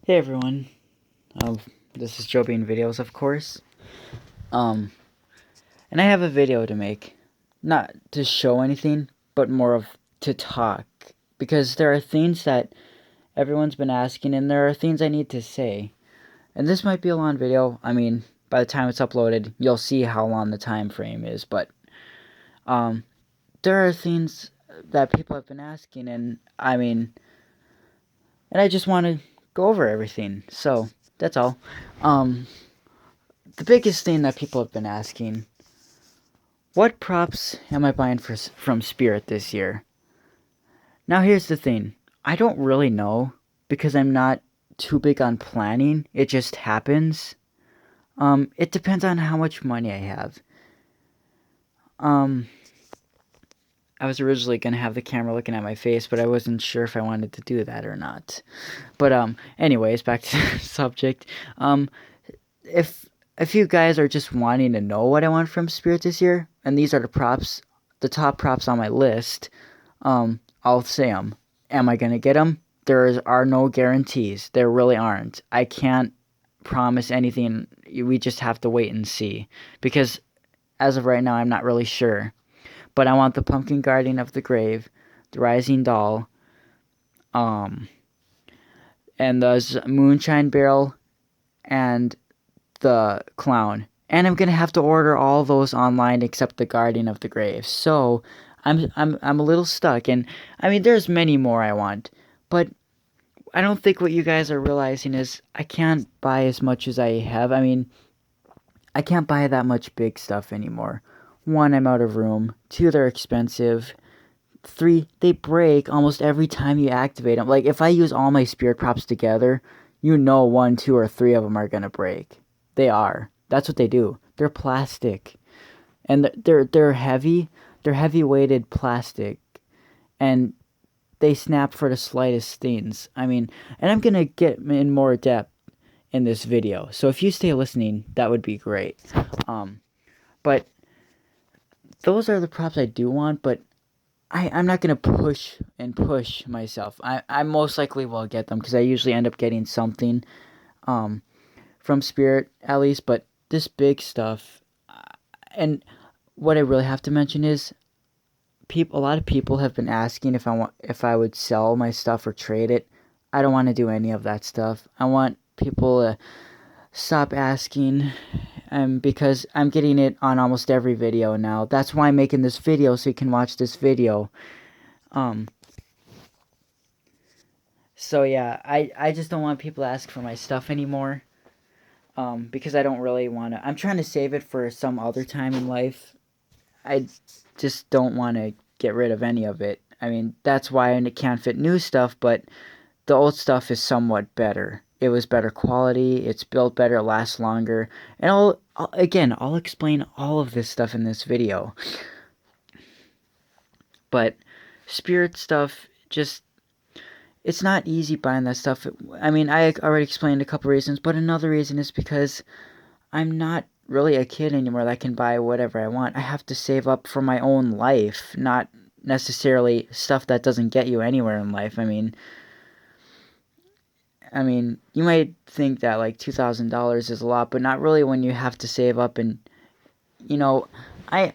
Hey everyone, um, this is Joe Bean Videos, of course. Um, and I have a video to make, not to show anything, but more of to talk, because there are things that everyone's been asking, and there are things I need to say. And this might be a long video. I mean, by the time it's uploaded, you'll see how long the time frame is. But um, there are things that people have been asking, and I just want to go over everything. So that's all. Um, the biggest thing that people have been asking: what props am I buying from Spirit this year? Now here's the thing. I don't really know because I'm not too big on planning. It just happens. It depends on how much money I have. Um, I was originally gonna have the camera looking at my face, but I wasn't sure if I wanted to do that or not. But anyways, back to the subject. Um, if you guys are just wanting to know what I want from Spirit this year, and these are the top props on my list, I'll say them. Am I gonna get them? There are no guarantees. There really aren't. I can't promise anything. We just have to wait and see. Because as of right now, I'm not really sure. But I want the Pumpkin Guardian of the Grave, the Rising Doll, um, and the Moonshine Barrel, and the Clown. And I'm gonna have to order all those online except the Guardian of the Grave. So I'm a little stuck, and I mean there's many more I want, but I don't think what you guys are realizing is I can't buy as much as I have. I mean, I can't buy that much big stuff anymore. One, I'm out of room. Two, they're expensive. Three, they break almost every time you activate them. Like if I use all my spirit props together, you know one, two, or three of them are gonna break. They are. That's what they do. They're plastic, and they're heavy. They're heavy weighted plastic, and they snap for the slightest things. I mean, and I'm gonna get in more depth in this video. So if you stay listening, that would be great. But those are the props I do want. But I'm not gonna push myself. I most likely will get them because I usually end up getting something from Spirit at least. But this big stuff, and what I really have to mention is a lot of people have been asking if I would sell my stuff or trade it. I don't want to do any of that stuff. I want people to stop asking, because I'm getting it on almost every video now. That's why I'm making this video, so you can watch this video. Um, so yeah, I just don't want people to ask for my stuff anymore. Because I don't really want to. I'm trying to save it for some other time in life. I just don't want to get rid of any of it. I mean, that's why it can't fit new stuff, but the old stuff is somewhat better. It was better quality, it's built better, it lasts longer. And I'll explain all of this stuff in this video. But Spirit stuff, just, it's not easy buying that stuff. I mean, I already explained a couple reasons, but another reason is because I'm not really a kid anymore that can buy whatever I want. I have to save up for my own life, not necessarily stuff that doesn't get you anywhere in life. I mean, you might think that like $2,000 is a lot, but not really when you have to save up. And you know, I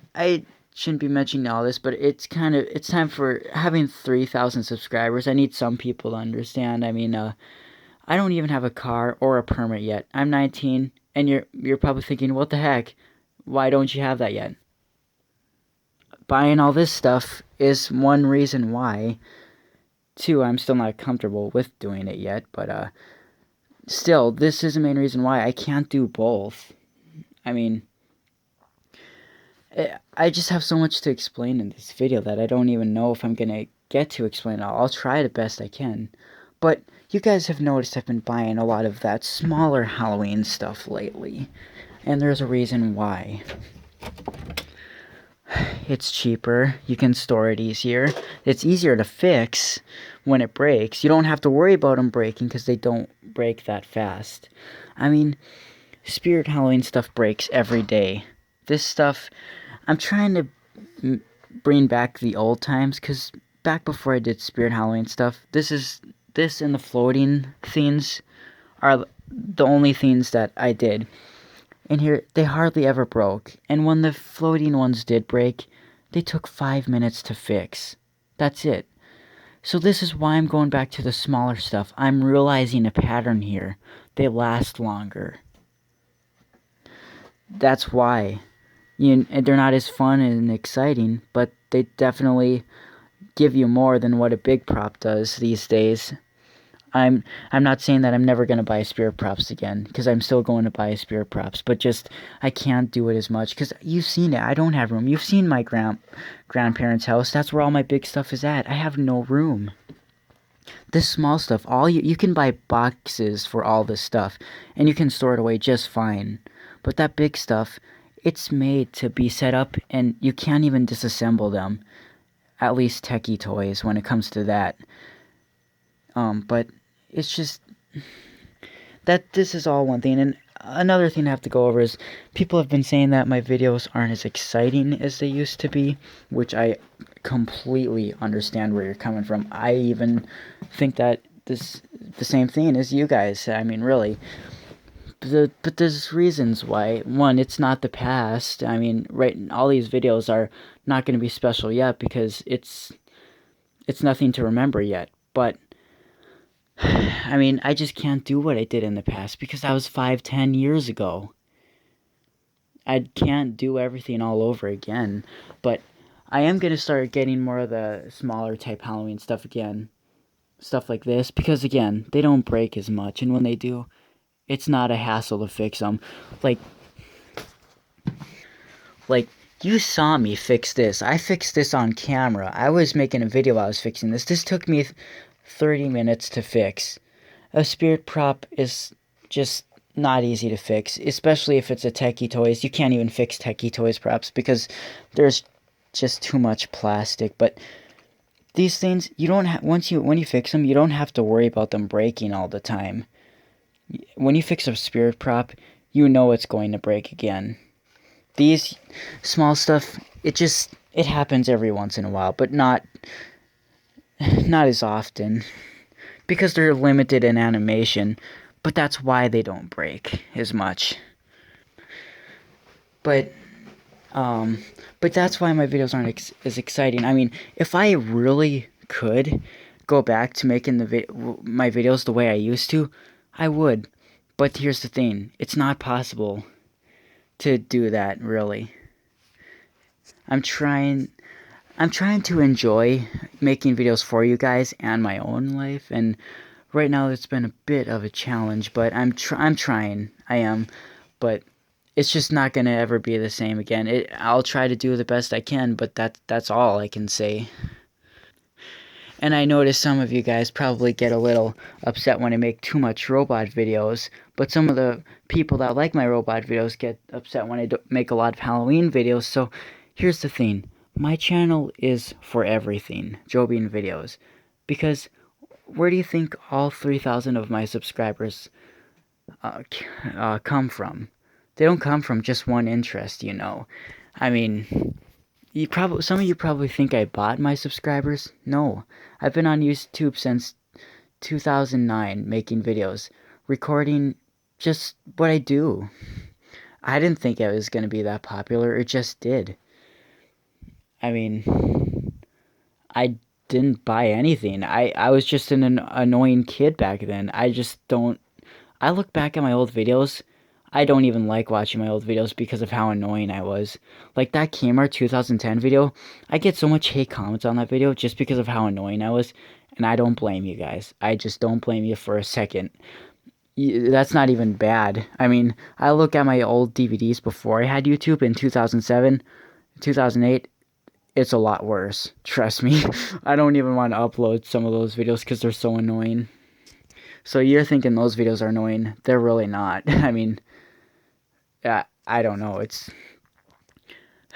shouldn't be mentioning all this, but it's time for having 3,000 subscribers. I need some people to understand. I mean, I don't even have a car or a permit yet. I'm 19, and you're probably thinking, what the heck? Why don't you have that yet? Buying all this stuff is one reason why. Two, I'm still not comfortable with doing it yet, but still, this is the main reason why I can't do both. I mean, I just have so much to explain in this video that I don't even know if I'm gonna get to explain it all. I'll try the best I can. But you guys have noticed I've been buying a lot of that smaller Halloween stuff lately. And there's a reason why. It's cheaper. You can store it easier. It's easier to fix when it breaks. You don't have to worry about them breaking because they don't break that fast. I mean, Spirit Halloween stuff breaks every day. This stuff, I'm trying to bring back the old times because back before I did Spirit Halloween stuff, this and the floating things are the only things that I did. And here, they hardly ever broke. And when the floating ones did break, they took 5 minutes to fix. That's it. So this is why I'm going back to the smaller stuff. I'm realizing a pattern here. They last longer. That's why. They're not as fun and exciting, but they definitely give you more than what a big prop does these days. I'm not saying that I'm never going to buy spirit props again, because I'm still going to buy spirit props, but just I can't do it as much, because you've seen it. I don't have room. You've seen my grandparents' house. That's where all my big stuff is at. I have no room. This small stuff, all you can buy boxes for all this stuff, and you can store it away just fine. But that big stuff, it's made to be set up, and you can't even disassemble them. At least techie toys when it comes to that. But it's just that this is all one thing. And another thing I have to go over is people have been saying that my videos aren't as exciting as they used to be, which I completely understand where you're coming from. I even think that the same thing as you guys. I mean, really. But there's reasons why. One, it's not the past. I mean, right, all these videos are not going to be special yet because it's nothing to remember yet. But I mean, I just can't do what I did in the past because that was 5-10 years ago. I can't do everything all over again, but I am going to start getting more of the smaller type Halloween stuff again. Stuff like this, because again, they don't break as much, and when they do, it's not a hassle to fix them. Like you saw me fix this. I fixed this on camera. I was making a video while I was fixing this. This took me 30 minutes to fix. A spirit prop is just not easy to fix, especially if it's a Techie Toys. You can't even fix Techie Toys props because there's just too much plastic. But these things, you don't when you fix them, you don't have to worry about them breaking all the time. When you fix a spirit prop, you know it's going to break again. These small stuff, it happens every once in a while, but not as often because they're limited in animation, but that's why they don't break as much. But that's why my videos aren't as exciting. I mean, if I really could go back to making my videos the way I used to, I would. But here's the thing, it's not possible to do that, really. I'm trying to enjoy making videos for you guys and my own life, and right now it's been a bit of a challenge, but I'm trying. I am, but it's just not gonna ever be the same again. I'll try to do the best I can, but that's all I can say. And I notice some of you guys probably get a little upset when I make too much robot videos, but some of the people that like my robot videos get upset when I make a lot of Halloween videos. So here's the thing. My channel is for everything, Joe Bean Videos, because where do you think all 3,000 of my subscribers come from? They don't come from just one interest, you know. I mean, some of you probably think I bought my subscribers. No, I've been on YouTube since 2009 making videos, recording just what I do. I didn't think it was going to be that popular. It just did. I mean, I didn't buy anything. I was just an annoying kid back then. I look back at my old videos, I don't even like watching my old videos because of how annoying I was. Like that Kmart 2010 video, I get so much hate comments on that video just because of how annoying I was, and I don't blame you guys. I just don't blame you for a second. That's not even bad. I mean, I look at my old DVDs before I had YouTube in 2007, 2008, it's a lot worse. Trust me. I don't even want to upload some of those videos because they're so annoying. So you're thinking those videos are annoying. They're really not. I mean, I don't know.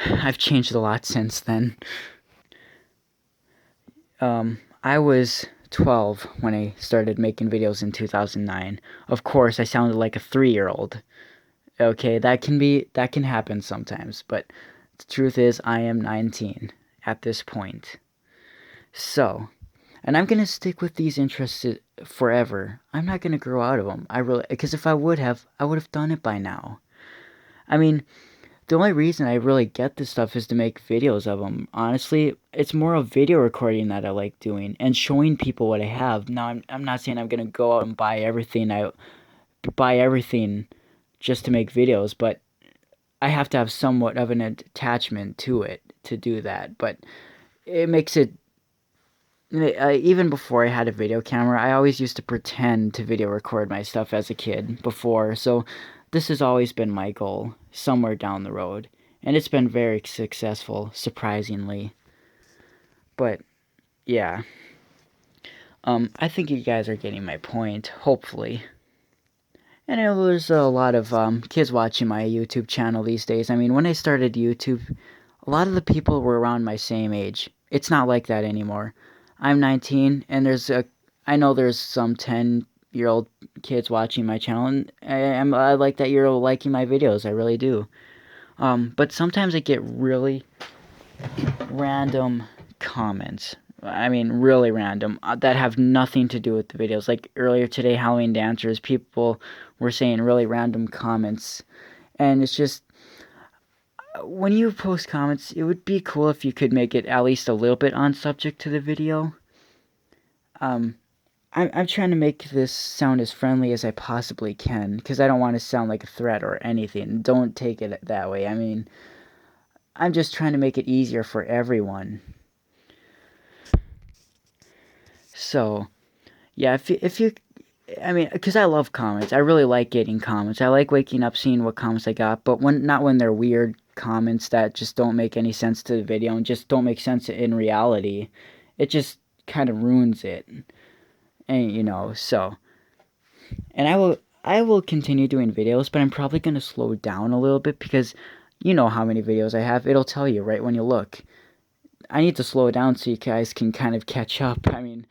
I've changed a lot since then. I was 12 when I started making videos in 2009. Of course, I sounded like a 3-year-old. Okay, that can happen sometimes, but the truth is I am 19 at this point. So, and I'm going to stick with these interests forever. I'm not gonna grow out of them. Because if I would have done it by now. I mean, the only reason I really get this stuff is to make videos of them. Honestly, it's more of video recording that I like doing and showing people what I have. Now, I'm not saying I'm gonna go out and buy everything just to make videos, but I have to have somewhat of an attachment to it to do that. But it makes it even before I had a video camera, I always used to pretend to video record my stuff as a kid before. So this has always been my goal somewhere down the road. And it's been very successful, surprisingly. But yeah. I think you guys are getting my point, hopefully. And I know there's a lot of kids watching my YouTube channel these days. I mean, when I started YouTube, a lot of the people were around my same age. It's not like that anymore. I'm 19, and I know there's some 10-year-old kids watching my channel, and I like that you're liking my videos. I really do. But sometimes I get really random comments. I mean, really random, that have nothing to do with the videos. Like earlier today, Halloween Dancers, people were saying really random comments. And it's just, when you post comments, it would be cool if you could make it at least a little bit on subject to the video. I'm trying to make this sound as friendly as I possibly can, because I don't want to sound like a threat or anything. Don't take it that way. I mean, I'm just trying to make it easier for everyone. So, yeah, I mean, because I love comments. I really like getting comments. I like waking up, seeing what comments I got, but not when they're weird comments that just don't make any sense to the video and just don't make sense in reality. It just kind of ruins it. And, so. And I will continue doing videos, but I'm probably going to slow down a little bit because you know how many videos I have. It'll tell you right when you look. I need to slow it down so you guys can kind of catch up. I mean,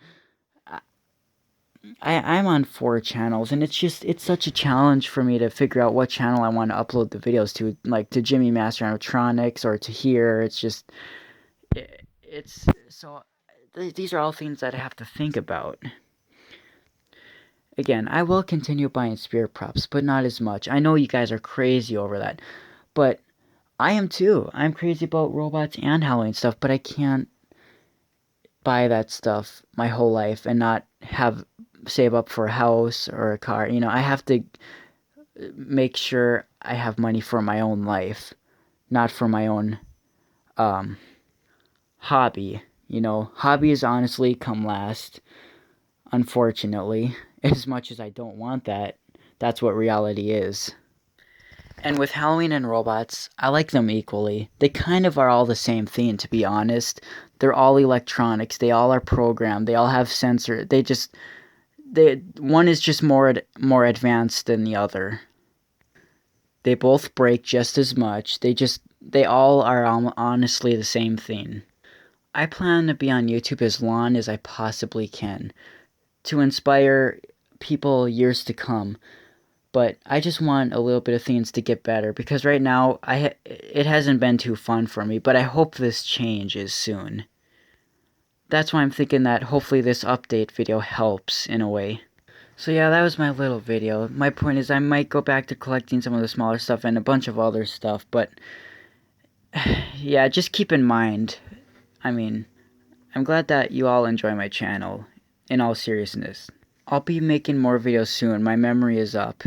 I'm on 4 channels, and it's such a challenge for me to figure out what channel I want to upload the videos to, like to Jimmy Master Animatronics or to here. It's just, it's, so, these are all things that I have to think about. Again, I will continue buying spirit props, but not as much. I know you guys are crazy over that, but I am too. I'm crazy about robots and Halloween stuff, but I can't buy that stuff my whole life and not save up for a house or a car. I have to make sure I have money for my own life, not for my own hobby. Hobbies honestly come last, unfortunately. As much as I don't want that, that's what reality is. And with Halloween and robots, I like them equally. They kind of are all the same thing, to be honest. They're all electronics. They all are programmed. They all have sensor. One is just more advanced than the other. They both break just as much. They all are honestly the same thing. I plan to be on YouTube as long as I possibly can to inspire people years to come. But I just want a little bit of things to get better, because right now it hasn't been too fun for me, but I hope this changes soon. That's why I'm thinking that hopefully this update video helps in a way. So yeah, that was my little video. My point is I might go back to collecting some of the smaller stuff and a bunch of other stuff, but yeah, just keep in mind, I mean, I'm glad that you all enjoy my channel, in all seriousness. I'll be making more videos soon. My memory is up.